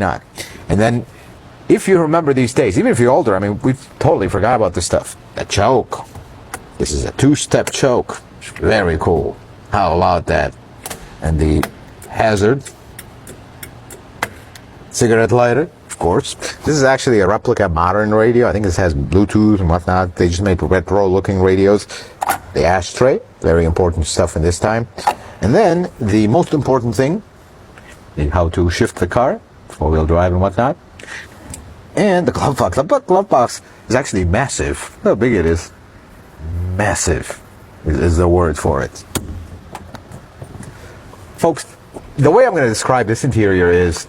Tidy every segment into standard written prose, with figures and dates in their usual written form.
not. And then, if you remember these days, even if you're older, I mean, we totally forgot about this stuff. The choke. This is a two-step choke. Very cool. How about that? And the hazard. Cigarette lighter, of course. This is actually a replica modern radio. I think this has Bluetooth and whatnot. They just made retro-looking radios. The ashtray. Very important stuff in this time. And then, the most important thing, how to shift the car. Four-wheel drive and whatnot. And the glove box. The glove box is actually massive. Look how big it is. Massive is the word for it. Folks, the way I'm going to describe this interior is,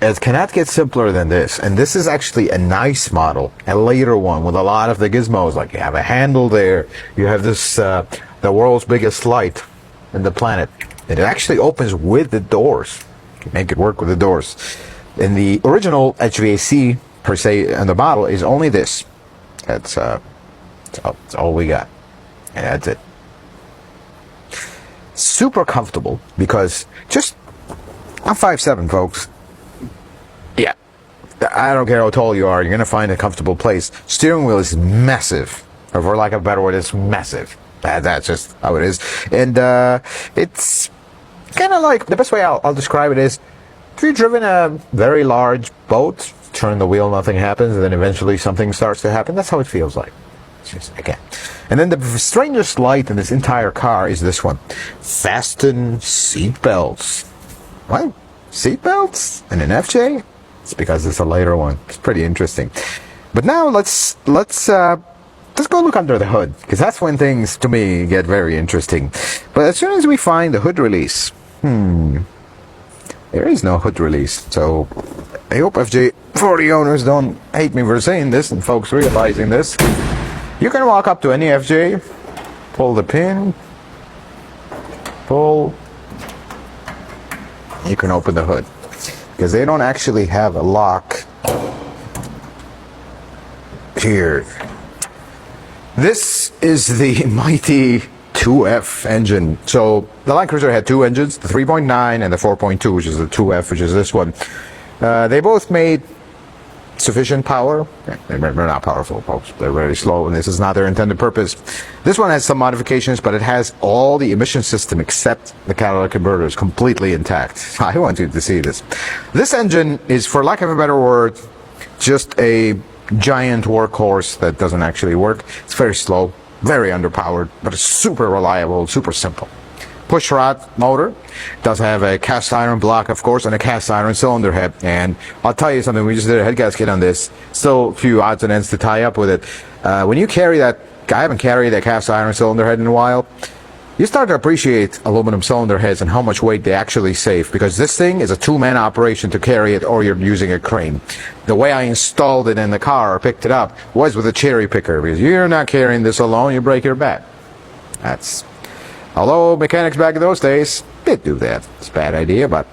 it cannot get simpler than this. And this is actually a nice model, a later one with a lot of the gizmos. Like you have a handle there. You have this, the world's biggest light in the planet. And it actually opens with the doors. You can make it work with the doors. In the original HVAC, per se, and the model is only this. That's all we got. And that's it. Super comfortable because I'm 5'7", folks. Yeah. I don't care how tall you are, you're going to find a comfortable place. Steering wheel is massive. Or for lack of a better word, it's massive. That's just how it is. And it's kind of like, the best way I'll describe it is, if you've driven a very large boat, turn the wheel, nothing happens, and then eventually something starts to happen. That's how it feels like. Again. And then the strangest light in this entire car is this one. Fasten seatbelts. What? Seatbelts? In an FJ? It's because it's a later one. It's pretty interesting. But now let's go look under the hood, because that's when things, to me, get very interesting. But as soon as we find the hood release, there is no hood release. So I hope FJ40 owners don't hate me for saying this and folks realizing this. You can walk up to any FJ, pull the pin, pull, you can open the hood. Because they don't actually have a lock here. This is the mighty 2F engine. So the Land Cruiser had two engines, the 3.9 and the 4.2, which is the 2F, which is this one. They both made sufficient power. They're not powerful, folks. They're very slow, and this is not their intended purpose. This one has some modifications, but it has all the emission system except the catalytic converters completely intact. I want you to see this. This engine is, for lack of a better word, just a giant workhorse that doesn't actually work. It's very slow, very underpowered, but it's super reliable, super simple. Push rod motor, does have a cast iron block, of course, and a cast iron cylinder head. And I'll tell you something, we just did a head gasket on this. Still a few odds and ends to tie up with it. When you carry that, I haven't carried a cast iron cylinder head in a while, you start to appreciate aluminum cylinder heads and how much weight they actually save, because this thing is a two-man operation to carry it, or you're using a crane. The way I installed it in the car or picked it up was with a cherry picker, because you're not carrying this alone, you break your back. Although mechanics back in those days did do that. It's a bad idea, but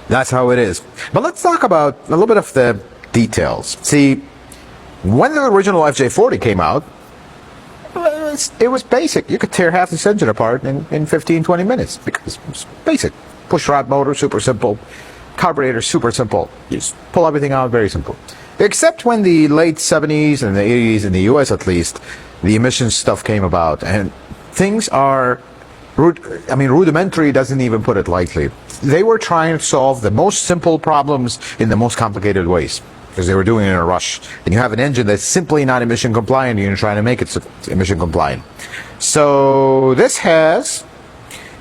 that's how it is. But let's talk about a little bit of the details. See, when the original FJ40 came out, it was basic. You could tear half this engine apart in 15-20 minutes, because it was basic. Push rod motor, super simple. Carburetor, super simple. You just pull everything out, very simple. Except when the late 70s and the 80s, in the US at least, the emissions stuff came about, and things are, rudimentary doesn't even put it lightly. They were trying to solve the most simple problems in the most complicated ways, because they were doing it in a rush. And you have an engine that's simply not emission compliant, and you're trying to make it emission compliant. So this has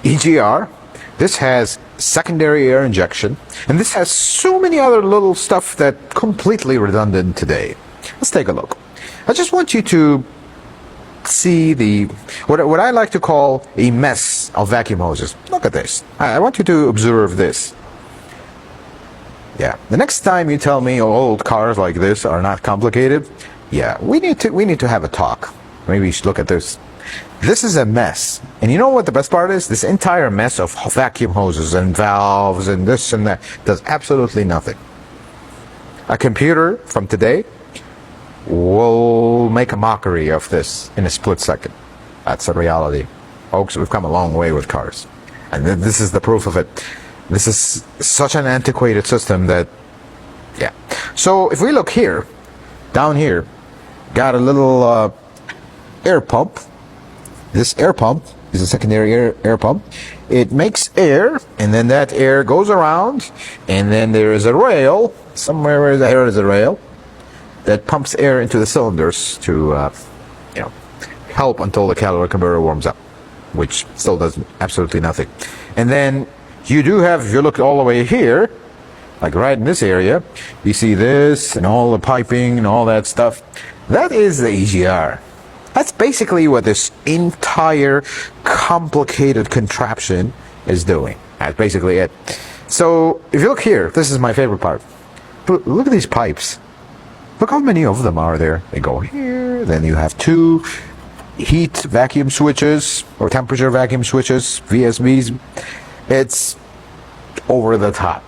EGR, this has secondary air injection, and this has so many other little stuff that completely redundant today. Let's take a look. I just want you to see what I like to call a mess of vacuum hoses. Look at this. I want you to observe this. Yeah. The next time you tell me old cars like this are not complicated, yeah, we need to have a talk. Maybe you should look at this. This is a mess. And you know what the best part is? This entire mess of vacuum hoses and valves and this and that does absolutely nothing. A computer from today will make a mockery of this in a split second. That's the reality. Folks, we've come a long way with cars. And this is the proof of it. This is such an antiquated system that Yeah. So if we look here, down here, got a little air pump. This air pump is a secondary air pump. It makes air, and then that air goes around, and then there is a rail, somewhere where there is a rail, that pumps air into the cylinders to help until the catalytic converter warms up, which still does absolutely nothing. And then you do have, if you look all the way here, like right in this area, you see this and all the piping and all that stuff. That is the EGR. That's basically what this entire complicated contraption is doing. That's basically it. So if you look here, this is my favorite part. Look at these pipes. Look how many of them are there. They go here, then you have two heat vacuum switches or temperature vacuum switches, VSBs. It's over the top.